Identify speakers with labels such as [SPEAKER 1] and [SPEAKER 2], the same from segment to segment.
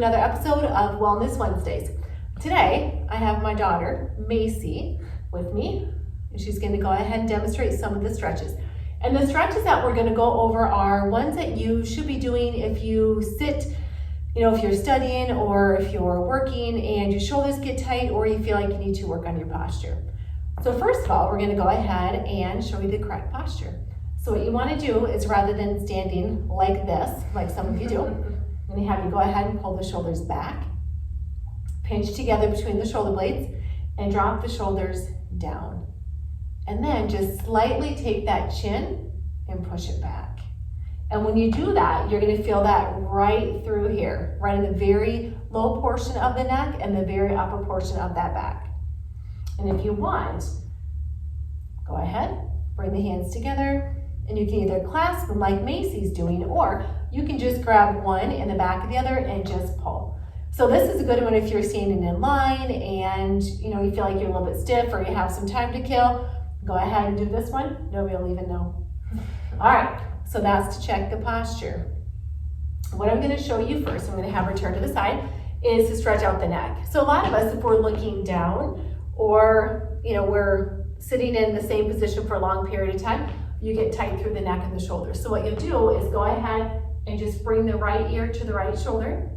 [SPEAKER 1] another episode of Wellness Wednesdays. Today, I have my daughter, Macy, with me, and she's going to go ahead and demonstrate some of the stretches. And the stretches that we're going to go over are ones that you should be doing if you sit, if you're studying or if you're working and your shoulders get tight or you feel like you need to work on your posture. So first of all, we're going to go ahead and show you the correct posture. So what you want to do is, rather than standing like this, like some of you do, I'm going to have you go ahead and pull the shoulders back, pinch together between the shoulder blades, and drop the shoulders down. And then just slightly take that chin and push it back. And when you do that, you're going to feel that right through here, right in the very low portion of the neck and the very upper portion of that back. And if you want, go ahead, bring the hands together, and you can either clasp them like Macy's doing, or you can just grab one in the back of the other and just pull. So this is a good one if you're standing in line and you feel like you're a little bit stiff or you have some time to kill. Go ahead and do this one. Nobody will even know. All right, so that's to check the posture. What I'm going to show you first, I'm going to have her turn to the side, is to stretch out the neck. So a lot of us, if we're looking down or we're sitting in the same position for a long period of time, you get tight through the neck and the shoulders. So what you'll do is go ahead and just bring the right ear to the right shoulder.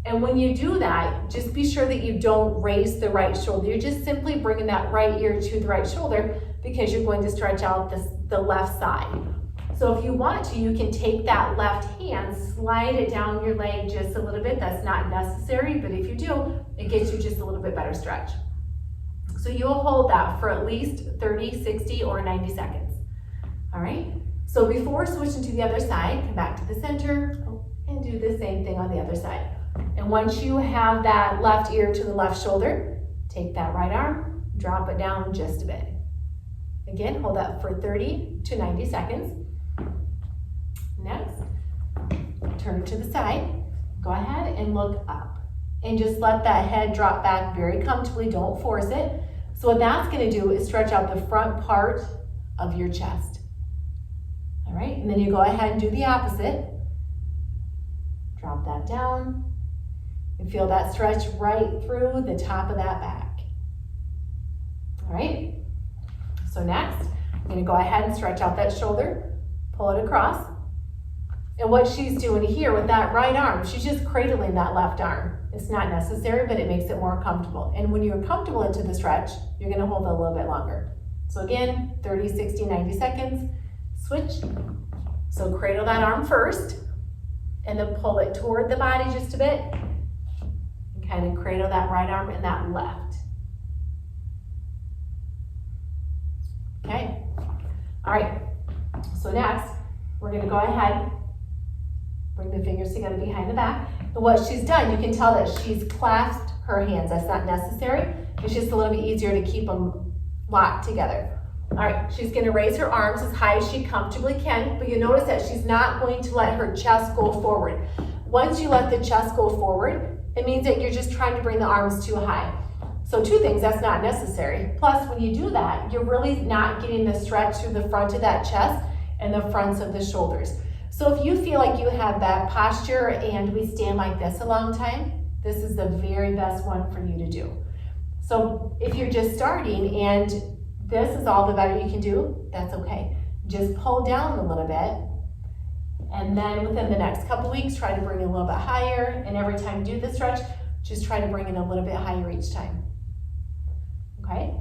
[SPEAKER 1] And when you do that, just be sure that you don't raise the right shoulder. You're just simply bringing that right ear to the right shoulder because you're going to stretch out the left side. So if you want to, you can take that left hand, slide it down your leg just a little bit. That's not necessary, but if you do, it gets you just a little bit better stretch. So you'll hold that for at least 30, 60, or 90 seconds. All right? So before switching to the other side, come back to the center and do the same thing on the other side. And once you have that left ear to the left shoulder, take that right arm, drop it down just a bit. Again, hold that for 30 to 90 seconds. Next, turn to the side. Go ahead and look up. And just let that head drop back very comfortably. Don't force it. So what that's going to do is stretch out the front part of your chest. All right, and then you go ahead and do the opposite. Drop that down. And feel that stretch right through the top of that back. All right, so next, I'm going to go ahead and stretch out that shoulder, pull it across. And what she's doing here with that right arm, she's just cradling that left arm. It's not necessary, but it makes it more comfortable. And when you're comfortable into the stretch, you're going to hold it a little bit longer. So again, 30, 60, 90 seconds, switch. So cradle that arm first, and then pull it toward the body just a bit. Kind of cradle that right arm and that left. Okay. All right. So next, we're going to go ahead, bring the fingers together behind the back. And what she's done, you can tell that she's clasped her hands. That's not necessary. It's just a little bit easier to keep them locked together. All right. She's going to raise her arms as high as she comfortably can, but you notice that she's not going to let her chest go forward. Once you let the chest go forward, it means that you're just trying to bring the arms too high. So two things, that's not necessary. Plus, when you do that, you're really not getting the stretch through the front of that chest and the fronts of the shoulders. So if you feel like you have bad posture and we stand like this a long time, this is the very best one for you to do. So if you're just starting and this is all the better you can do, that's okay. Just pull down a little bit. And then within the next couple weeks, try to bring it a little bit higher. And every time you do the stretch, just try to bring it a little bit higher each time. Okay?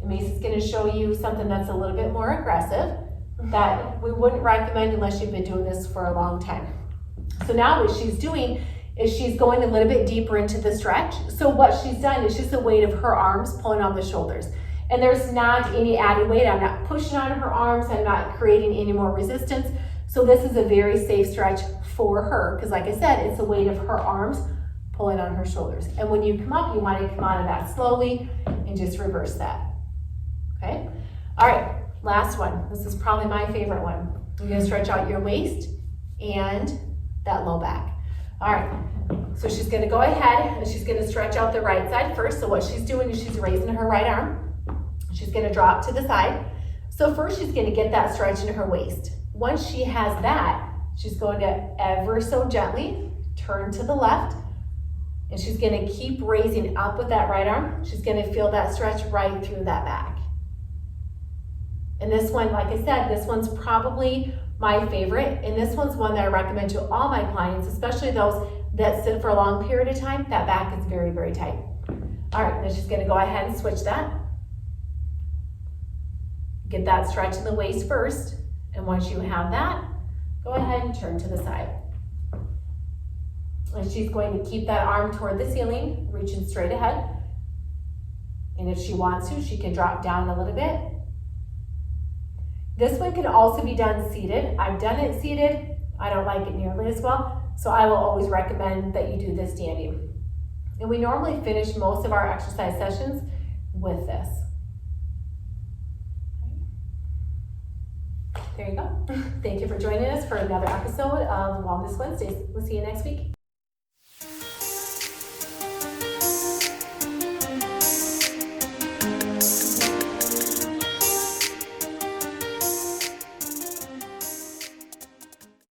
[SPEAKER 1] And Macy's going to show you something that's a little bit more aggressive that we wouldn't recommend unless you've been doing this for a long time. So now what she's doing is she's going a little bit deeper into the stretch. So what she's done is just the weight of her arms pulling on the shoulders. And there's not any added weight. I'm not pushing on her arms. I'm not creating any more resistance. So this is a very safe stretch for her because, like I said, it's the weight of her arms pulling on her shoulders. And when you come up, you want to come out of that slowly and just reverse that. Okay? All right, last one. This is probably my favorite one. You're going to stretch out your waist and that low back. All right, so she's going to go ahead and she's going to stretch out the right side first. So what she's doing is she's raising her right arm. She's going to drop to the side. So first she's going to get that stretch in her waist. Once she has that, she's going to ever so gently turn to the left, And she's gonna keep raising up with that right arm. She's gonna feel that stretch right through that back. And this one, like I said, this one's probably my favorite. And this one's one that I recommend to all my clients, especially those that sit for a long period of time. That back is very, very tight. All right, then she's gonna go ahead and switch that. Get that stretch in the waist first. And once you have that, go ahead and turn to the side. And she's going to keep that arm toward the ceiling, reaching straight ahead. And if she wants to, she can drop down a little bit. This one can also be done seated. I've done it seated. I don't like it nearly as well, so I will always recommend that you do this standing. And we normally finish most of our exercise sessions with this. There you go. Thank you for joining us for another episode of Wellness Wednesdays. We'll see you next week.